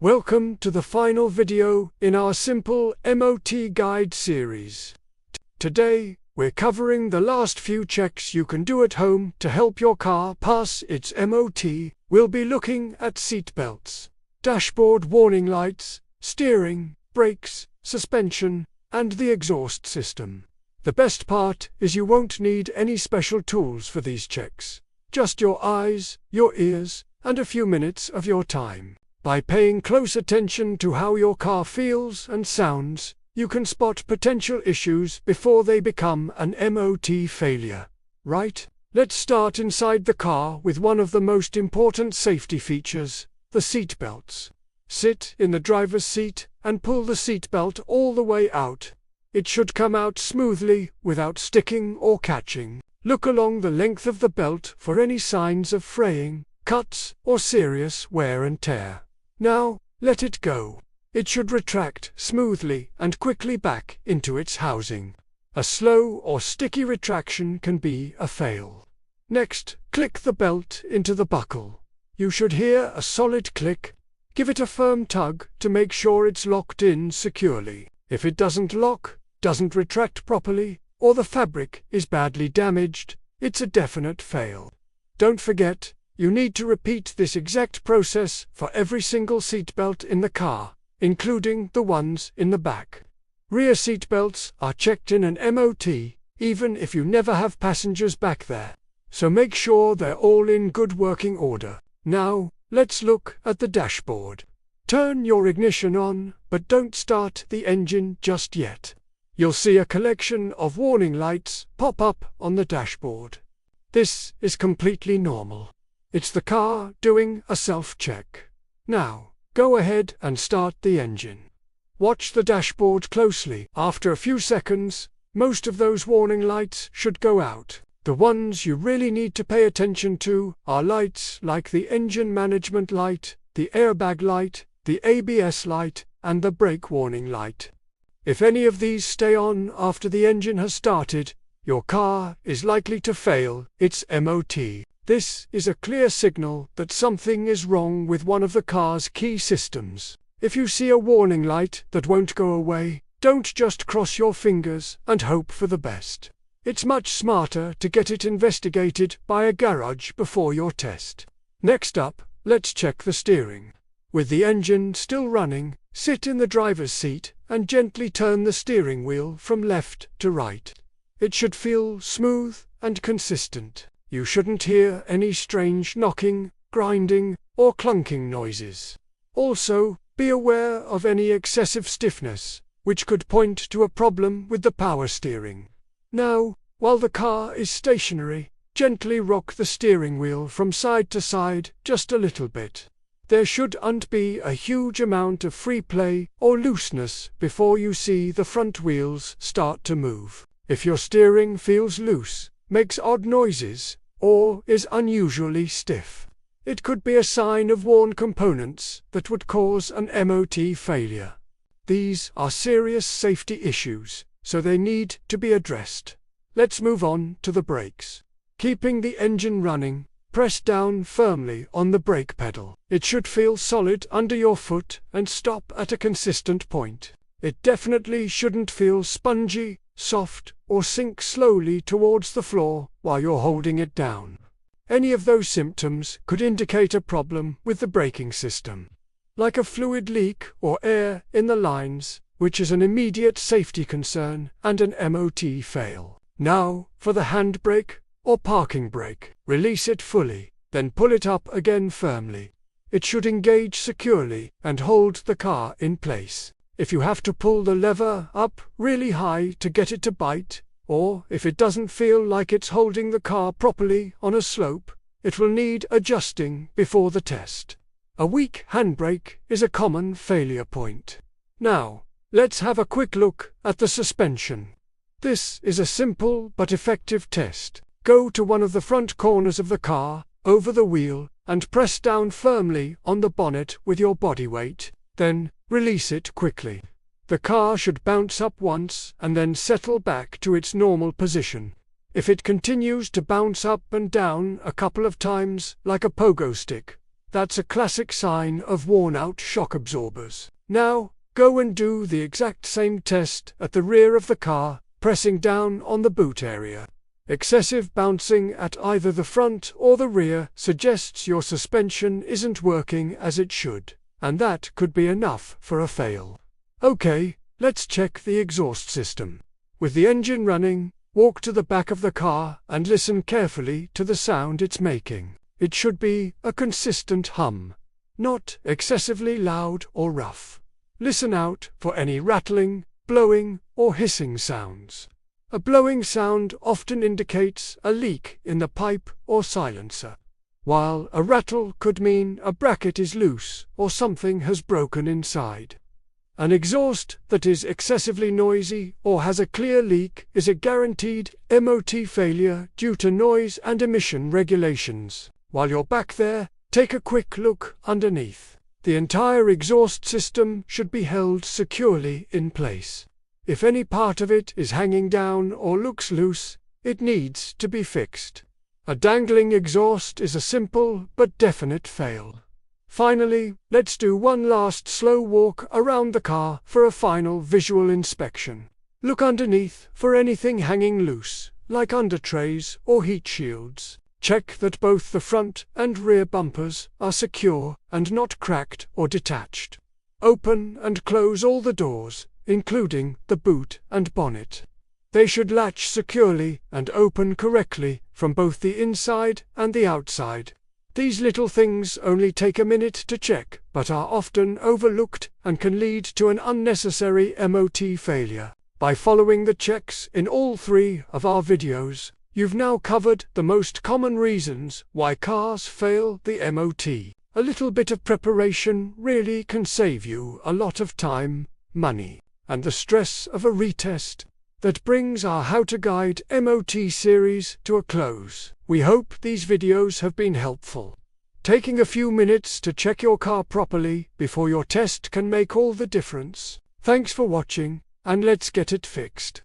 Welcome to the final video in our simple MOT guide series. Today, we're covering the last few checks you can do at home to help your car pass its MOT. We'll be looking at seatbelts, dashboard warning lights, steering, brakes, suspension, and the exhaust system. The best part is you won't need any special tools for these checks. Just your eyes, your ears, and a few minutes of your time. By paying close attention to how your car feels and sounds, you can spot potential issues before they become an MOT failure. Right? Let's start inside the car with one of the most important safety features, the seatbelts. Sit in the driver's seat and pull the seatbelt all the way out. It should come out smoothly without sticking or catching. Look along the length of the belt for any signs of fraying, cuts, or serious wear and tear. Now, let it go. It should retract smoothly and quickly back into its housing. A slow or sticky retraction can be a fail. Next, click the belt into the buckle. You should hear a solid click. Give it a firm tug to make sure it's locked in securely. If it doesn't lock, doesn't retract properly, or the fabric is badly damaged, it's a definite fail. Don't forget, you need to repeat this exact process for every single seatbelt in the car, including the ones in the back. Rear seatbelts are checked in an MOT, even if you never have passengers back there. So make sure they're all in good working order. Now, let's look at the dashboard. Turn your ignition on, but don't start the engine just yet. You'll see a collection of warning lights pop up on the dashboard. This is completely normal. It's the car doing a self-check. Now, go ahead and start the engine. Watch the dashboard closely. After a few seconds, most of those warning lights should go out. The ones you really need to pay attention to are lights like the engine management light, the airbag light, the ABS light, and the brake warning light. If any of these stay on after the engine has started, your car is likely to fail its MOT. This is a clear signal that something is wrong with one of the car's key systems. If you see a warning light that won't go away, don't just cross your fingers and hope for the best. It's much smarter to get it investigated by a garage before your test. Next up, let's check the steering. With the engine still running, sit in the driver's seat and gently turn the steering wheel from left to right. It should feel smooth and consistent. You shouldn't hear any strange knocking, grinding, or clunking noises. Also, be aware of any excessive stiffness, which could point to a problem with the power steering. Now, while the car is stationary, gently rock the steering wheel from side to side just a little bit. There shouldn't be a huge amount of free play or looseness before you see the front wheels start to move. If your steering feels loose, makes odd noises, or is unusually stiff, it could be a sign of worn components that would cause an MOT failure. These are serious safety issues, so they need to be addressed. Let's move on to the brakes. Keeping the engine running, press down firmly on the brake pedal. It should feel solid under your foot and stop at a consistent point. It definitely shouldn't feel spongy, soft, or sink slowly towards the floor while you're holding it down. Any of those symptoms could indicate a problem with the braking system, like a fluid leak or air in the lines, which is an immediate safety concern and an MOT fail. Now, for the handbrake or parking brake. Release it fully, then pull it up again firmly. It should engage securely and hold the car in place. If you have to pull the lever up really high to get it to bite, or if it doesn't feel like it's holding the car properly on a slope, it will need adjusting before the test. A weak handbrake is a common failure point. Now, let's have a quick look at the suspension. This is a simple but effective test. Go to one of the front corners of the car, over the wheel, and press down firmly on the bonnet with your body weight. Then, release it quickly. The car should bounce up once and then settle back to its normal position. If it continues to bounce up and down a couple of times like a pogo stick, That's a classic sign of worn-out shock absorbers. Now, go and do the exact same test at the rear of the car, pressing down on the boot area. Excessive bouncing at either the front or the rear suggests your suspension isn't working as it should, and that could be enough for a fail. Okay, let's check the exhaust system. With the engine running, walk to the back of the car and listen carefully to the sound it's making. It should be a consistent hum, not excessively loud or rough. Listen out for any rattling, blowing, or hissing sounds. A blowing sound often indicates a leak in the pipe or silencer, while a rattle could mean a bracket is loose or something has broken inside. An exhaust that is excessively noisy or has a clear leak is a guaranteed MOT failure due to noise and emission regulations. While you're back there, take a quick look underneath. The entire exhaust system should be held securely in place. If any part of it is hanging down or looks loose, it needs to be fixed. A dangling exhaust is a simple but definite fail. Finally, let's do one last slow walk around the car for a final visual inspection. Look underneath for anything hanging loose, like undertrays or heat shields. Check that both the front and rear bumpers are secure and not cracked or detached. Open and close all the doors, including the boot and bonnet. They should latch securely and open correctly from both the inside and the outside. These little things only take a minute to check, but are often overlooked and can lead to an unnecessary MOT failure. By following the checks in all 3 of our videos, you've now covered the most common reasons why cars fail the MOT. A little bit of preparation really can save you a lot of time, money, and the stress of a retest. That brings our How to Guide MOT series to a close. We hope these videos have been helpful. Taking a few minutes to check your car properly before your test can make all the difference. Thanks for watching, and let's get it fixed.